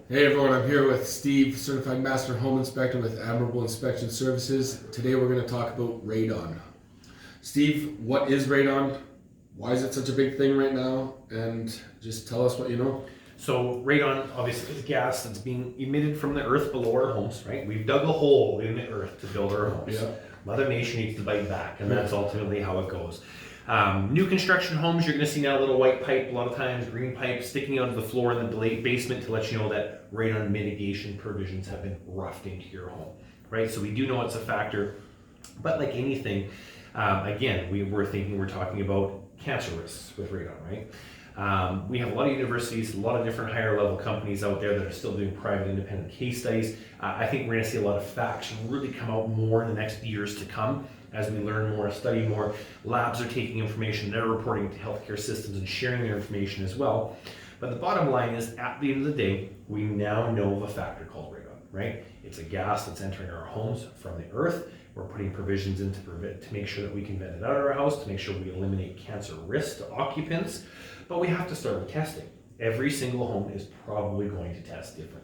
Hey everyone, I'm here with Steve, Certified Master Home Inspector with Admirable Inspection Services. Today we're going to talk about radon. Steve, what is radon? Why is it such a big thing right now? And just tell us what you know. So radon obviously is gas that's being emitted from the earth below our homes, right? We've dug a hole in the earth to build our homes. Yeah. Mother Nature needs to bite back, and that's ultimately how it goes. New construction homes, you're going to see now a little white pipe, a lot of times green pipe sticking out of the floor in the basement to let you know that radon mitigation provisions have been roughed into your home, right? So we do know it's a factor, but like anything, again, we're talking about cancer risks with radon, right? We have a lot of universities, a lot of different higher level companies out there that are still doing private independent case studies. I think we're going to see a lot of facts really come out more in the next years to come as we learn more, study more. Labs are taking information, they're reporting to healthcare systems and sharing their information as well. But the bottom line is, at the end of the day, we now know of a factor called radon, right? It's a gas that's entering our homes from the earth. We're putting provisions in to make sure that we can vent it out of our house, to make sure we eliminate cancer risk to occupants. But we have to start with testing. Every single home is probably going to test different.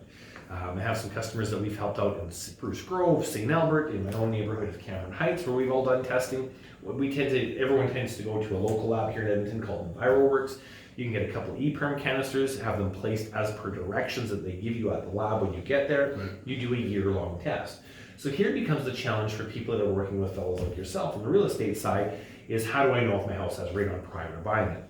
I have some customers that we've helped out in Spruce Grove, St. Albert, in my own neighborhood of Cavanagh Heights, where we've all done testing. Everyone tends to go to a local lab here in Edmonton called EnviroWorks. You can get a couple e-perm canisters, have them placed as per directions that they give you at the lab when you get there. Right. You do a year-long test. So here becomes the challenge for people that are working with fellows like yourself on the real estate side is, how do I know if my house has radon prior to buying it?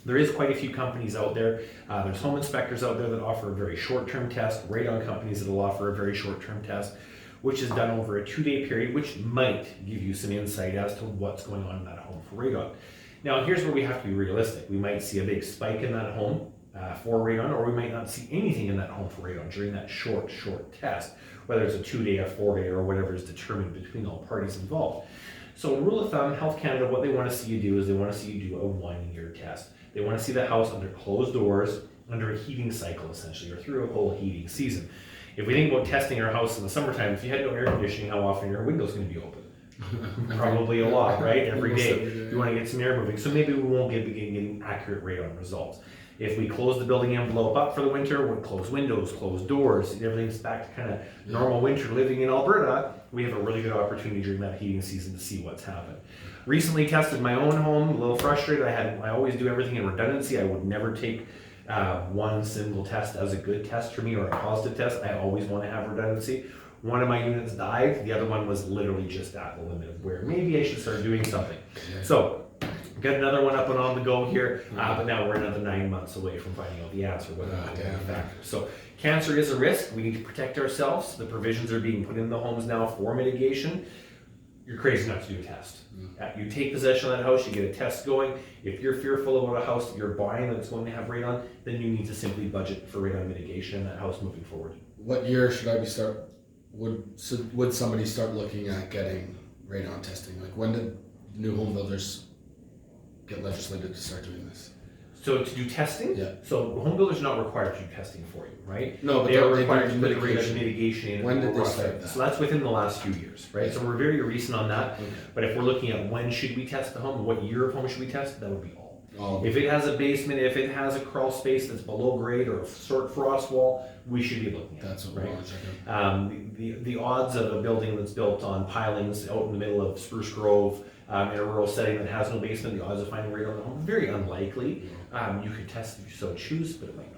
There is quite a few companies out there. There's home inspectors out there that offer a very short-term test, radon companies that will offer a very short-term test, which is done over a 2-day period, which might give you some insight as to what's going on in that home for radon. Now, here's where we have to be realistic. We might see a big spike in that home for radon, or we might not see anything in that home for radon during that short test, whether it's a 2-day, a 4-day, or whatever is determined between all parties involved. So in rule of thumb, Health Canada, what they want to see you do is they want to see you do a 1-year test. They want to see the house under closed doors, under a heating cycle essentially, or through a whole heating season. If we think about testing our house in the summertime, if you had no air conditioning, how often are your windows going to be open? Probably a lot, right? Every day. You want to get some air moving. So maybe we won't begin getting accurate radon results. If we close the building envelope up for the winter, we close windows, close doors, everything's back to kind of normal winter living in Alberta, we have a really good opportunity during that heating season to see what's happened. Recently tested my own home, a little frustrated. I always do everything in redundancy. I would never take one single test as a good test for me or a positive test. I always want to have redundancy. One of my units died. The other one was literally just at the limit of where maybe I should start doing something. So got another one up and on the go here, but now we're another 9 months away from finding out the answer, whether or not we have a factor. So cancer is a risk. We need to protect ourselves. The provisions are being put in the homes now for mitigation. You're crazy not to do a test. You take possession of that house, you get a test going. If you're fearful about a house that you're buying that's going to have radon, then you need to simply budget for radon mitigation in that house moving forward. What year should I would somebody start looking at getting radon testing? Like, when did new home builders get legislated to start doing this? So to do testing? Yeah. So home builders are not required to do testing for you, right? No, but they are they required to do put mitigation. mitigation in. When did they start that? So that's within the last few years, right? So we're very recent on that. Okay. But if we're looking at when should we test the home, what year of home should we test, that would be all. If it has a basement, if it has a crawl space that's below grade or a short frost wall, we should be looking at That's it, what we right? want to check out. The odds of a building that's built on pilings out in the middle of Spruce Grove in a rural setting that has no basement, the odds of finding radon in the home, very unlikely. You could test if you so choose, but it might not.